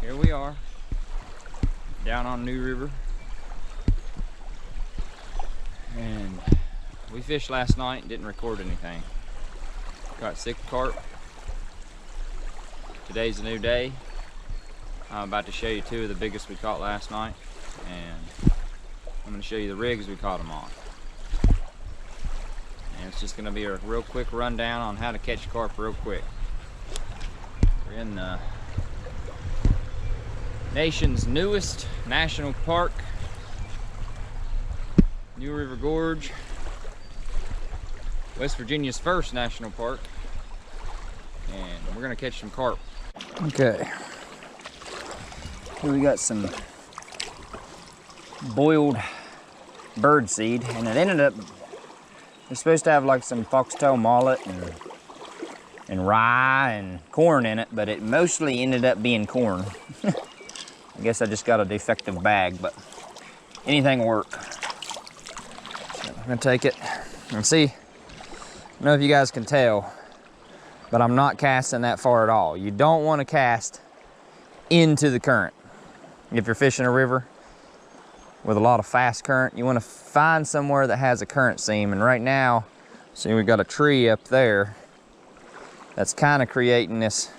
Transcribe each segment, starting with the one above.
here we are down on New River, and we fished last night and didn't record anything. Caught 6 carp. Today's a new day. I'm about to show you 2 of the biggest we caught last night, and I'm going to show you the rigs we caught them on. And it's just going to be a real quick rundown on how to catch carp real quick. We're in the nation's newest national park, New River Gorge, West Virginia's first national park, and we're gonna catch some carp. Okay, here we got some boiled bird seed, and it ended up, it's supposed to have like some foxtail mullet and rye and corn in it, but it mostly ended up being corn. I guess I just got a defective bag, but anything will work. So I'm gonna take it and see. I don't know if you guys can tell, but I'm not casting that far at all. You don't want to cast into the current. If you're fishing a river with a lot of fast current, you want to find somewhere that has a current seam. And right now, see, we've got a tree up there that's kind of creating this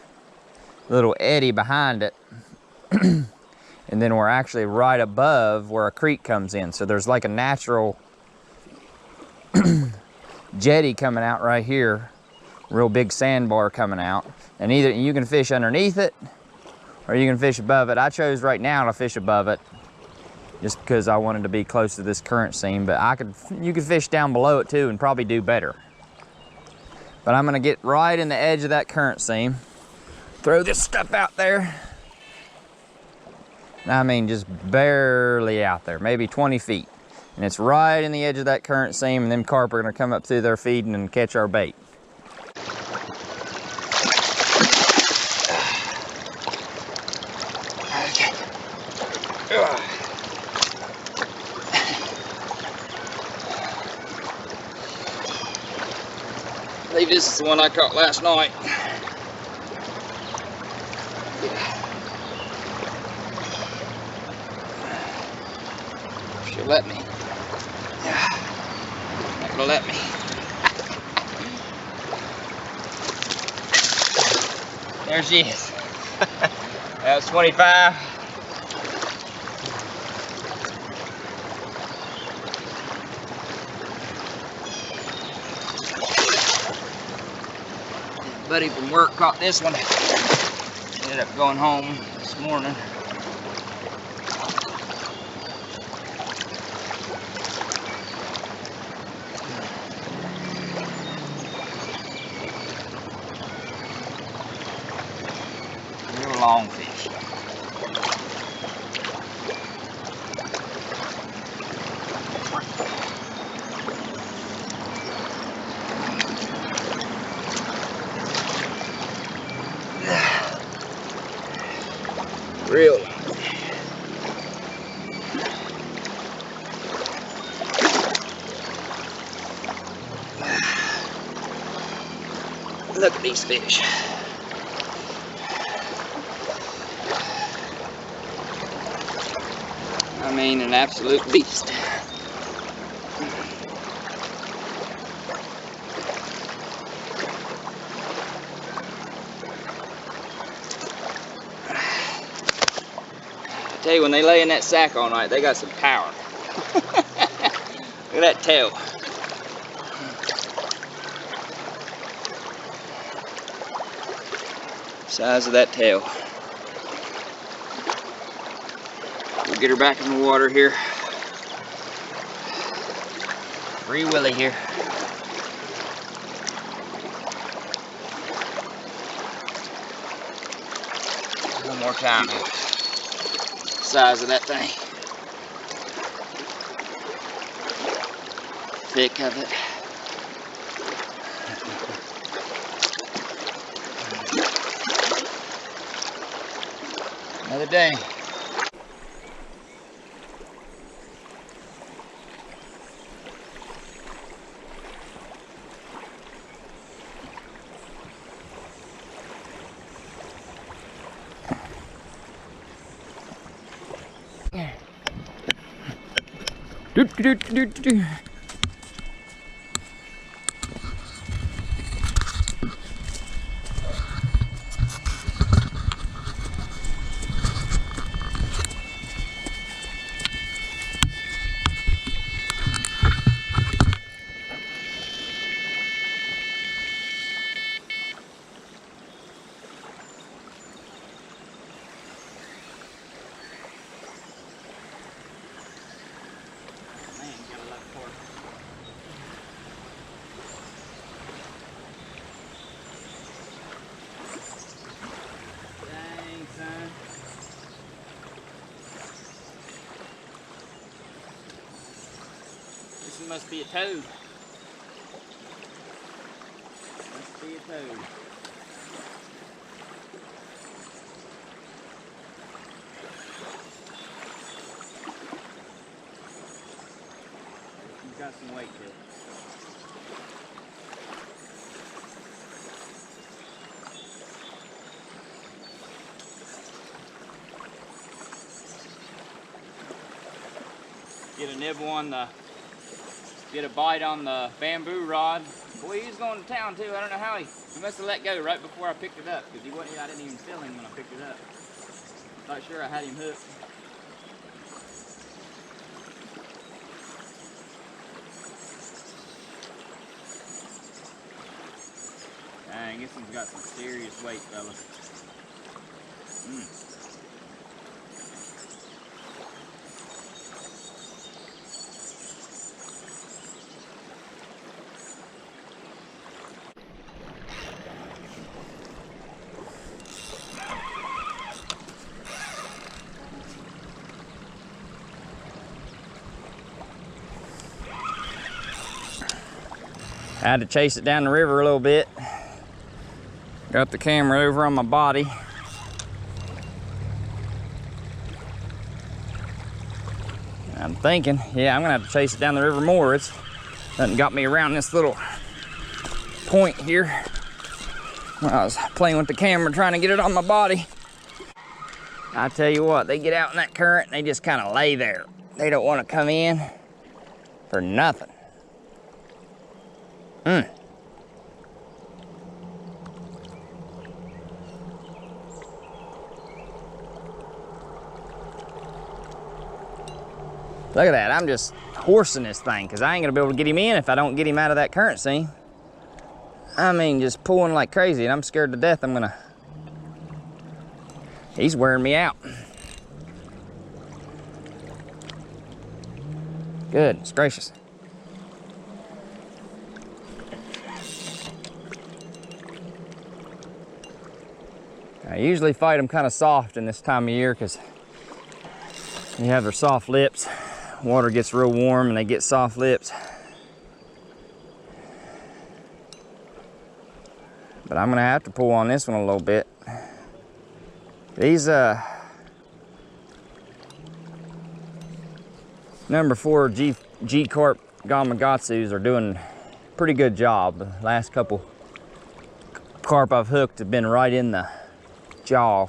little eddy behind it. And then we're actually right above where a creek comes in. So there's like a natural jetty coming out right here, real big sandbar coming out. And either you can fish underneath it or you can fish above it. I chose right now to fish above it just because I wanted to be close to this current seam, but you could fish down below it too and probably do better. But I'm gonna get right in the edge of that current seam, throw this stuff out there. I mean, just barely out there, maybe 20 feet. And it's right in the edge of that current seam, and them carp are gonna come up through there feeding and catch our bait. Okay. I believe this is the one I caught last night. She'll let me. Yeah. Not gonna let me. There she is. That was 25. Buddy from work caught this one. Ended up going home this morning. Real long fish. Real long. Look at these fish. I mean, an absolute beast. I tell you, when they lay in that sack all night, they got some power. Look at that tail. Size of that tail. We'll get her back in the water here. Free Willy here. One more time. Size of that thing. Thick of it. Another day. This must be a toad. Must be a toad. He's got some weight to it. Get a nibble on the, get a bite on the bamboo rod. Boy, he was going to town too. I don't know how he must have let go right before I picked it up, because he wasn't, I didn't even feel him when I picked it up. Not sure I had him hooked. Dang, this one's got some serious weight, fellas. I had to chase it down the river a little bit. Got the camera over on my body. I'm thinking, yeah, I'm gonna have to chase it down the river more. It's done got me around this little point here when I was playing with the camera trying to get it on my body. I tell you what, they get out in that current and they just kind of lay there. They don't want to come in for nothing. Look at that, I'm just horsing this thing because I ain't gonna be able to get him in if I don't get him out of that current scene. I mean, just pulling like crazy, and I'm scared to death he's wearing me out. Goodness gracious. I usually fight them kind of soft in this time of year because they have their soft lips. Water gets real warm and they get soft lips. But I'm gonna have to pull on this one a little bit. These number 4 G Carp Gamakatsus are doing a pretty good job. The last couple carp I've hooked have been right in the jaw,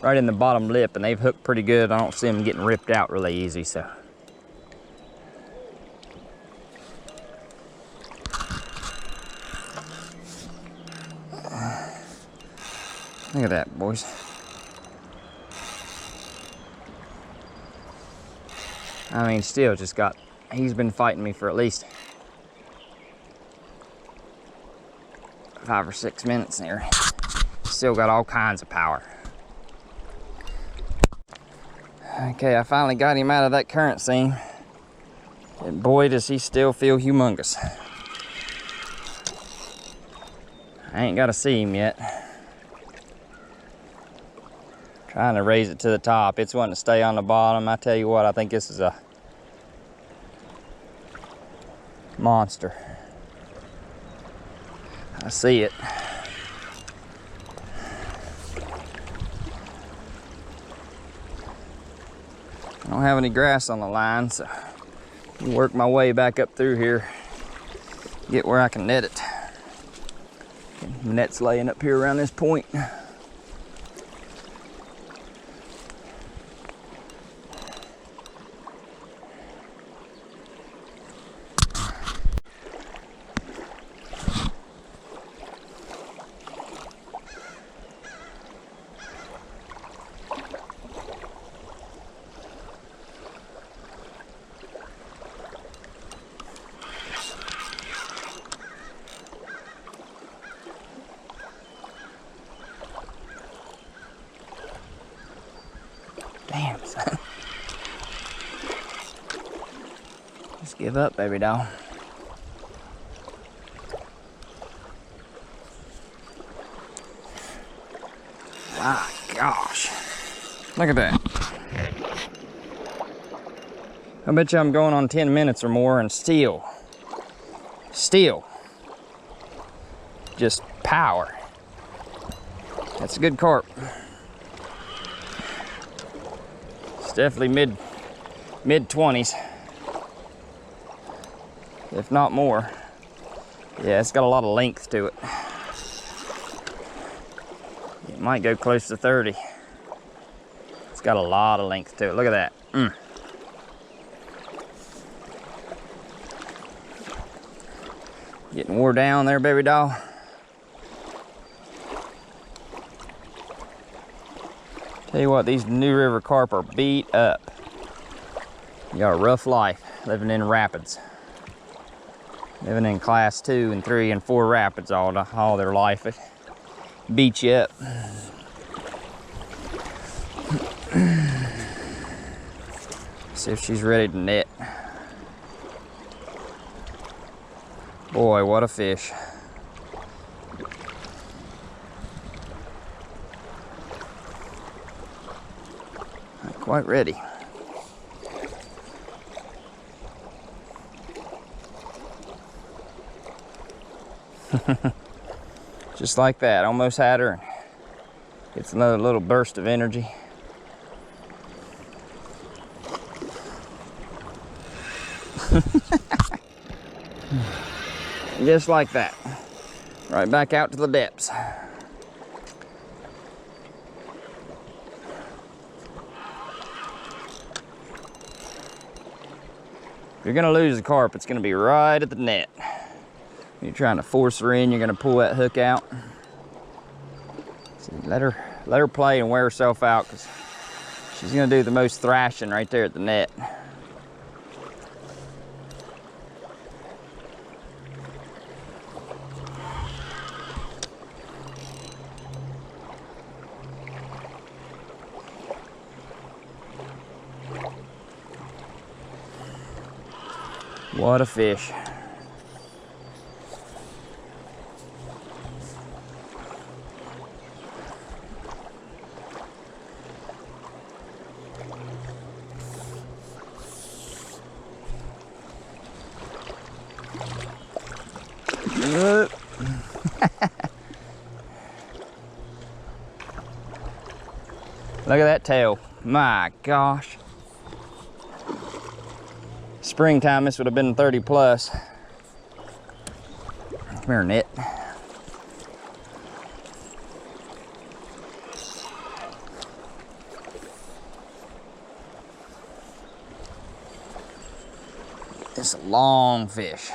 right in the bottom lip, and they've hooked pretty good. I don't see them getting ripped out really easy, so. Look at that, boys. I mean, still just got, he's been fighting me for at least 5 or 6 minutes there. Still got all kinds of power. Okay, I finally got him out of that current scene. And boy, does he still feel humongous. I ain't got to see him yet. Trying to raise it to the top. It's wanting to stay on the bottom. I tell you what, I think this is a monster. I see it. I don't have any grass on the line, so I'll work my way back up through here, get where I can net it. The net's laying up here around this point. Damn, son. Just give up, baby doll. My gosh. Look at that. I bet you I'm going on 10 minutes or more and still, just power. That's a good carp. It's definitely mid 20s, if not more. Yeah, it's got a lot of length to it. It might go close to 30. It's got a lot of length to it. Look at that. Getting wore down there, baby doll. Tell you what, these new river carp are beat up. You got a rough life living in rapids. Living in class 2 and 3 and 4 rapids all their life. It beats you up. See if she's ready to net. Boy, what a fish. Not quite ready. Just like that, almost had her. Gets another little burst of energy. Just like that. Right back out to the depths. If you're gonna lose a carp, it's gonna be right at the net. You're trying to force her in, you're gonna pull that hook out. See, let her play and wear herself out, because she's gonna do the most thrashing right there at the net. What a fish. Look at that tail. My gosh. Springtime, this would have been 30 plus. Come here, net. It's a long fish.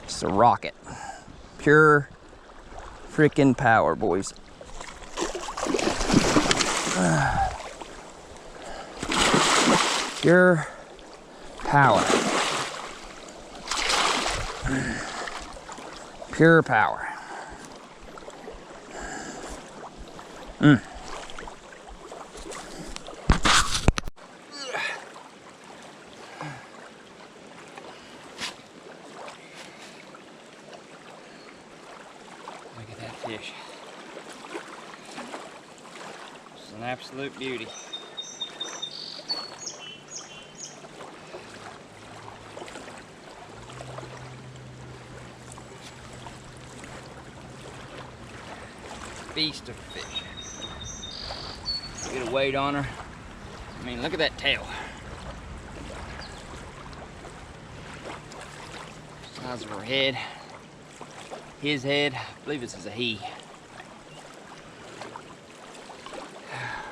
It's a rocket. Pure freaking power, boys. Pure power. Pure power. Look at that fish. It's an absolute beauty. Beast of a fish. Get a weight on her. I mean, look at that tail. Size of her head. His head, I believe this is a he.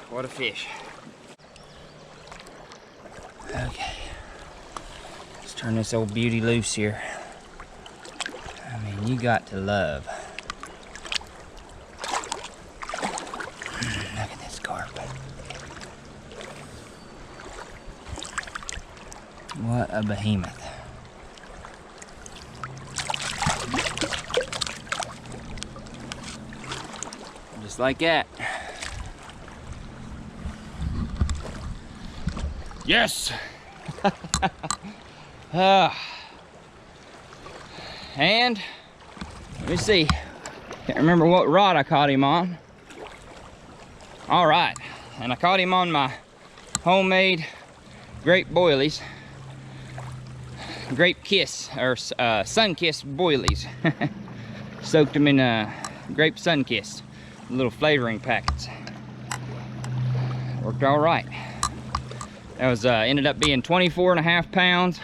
What a fish. Okay. Let's turn this old beauty loose here. I mean, you got to love. Look at this carp. What a behemoth. Just like that. Yes! And let me see. Can't remember what rod I caught him on. All right, and I caught him on my homemade grape boilies. Grape Kiss, or Sun Kiss boilies. Soaked them in grape Sun Kiss, little flavoring packets. Worked all right. That was ended up being 24.5 pounds.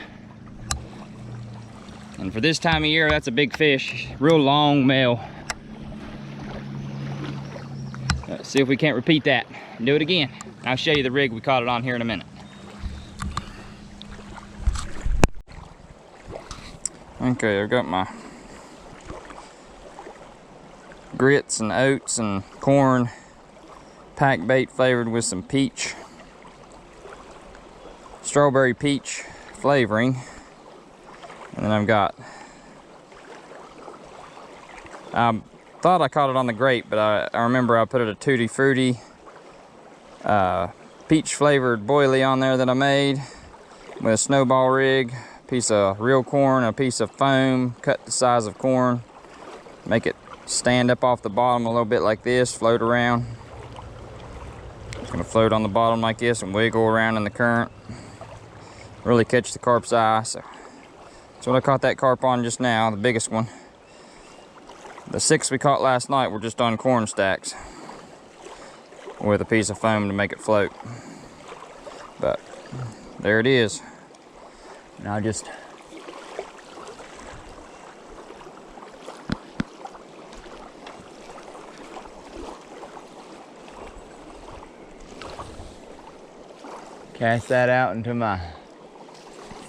And for this time of year, that's a big fish. Real long male. Let's see if we can't repeat that and do it again. I'll show you the rig we caught it on here in a minute. Okay, I've got my grits and oats and corn pack bait flavored with some peach, strawberry peach flavoring. And then I've got, I thought I caught it on the grape, but I remember I put a Tutti Frutti peach flavored boilie on there that I made with a snowball rig, piece of real corn, a piece of foam cut the size of corn, make it stand up off the bottom a little bit like this, float around. It's gonna float on the bottom like this and wiggle around in the current, really catch the carp's eye. So that's what I caught that carp on just now, the biggest one. The 6 we caught last night were just on corn stacks with a piece of foam to make it float. But there it is. Now I just cast that out into my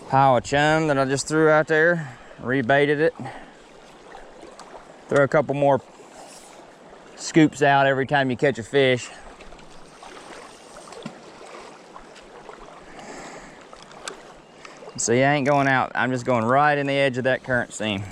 pile of chum that I just threw out there, rebaited it. Throw a couple more scoops out every time you catch a fish. See, I ain't going out. I'm just going right in the edge of that current seam.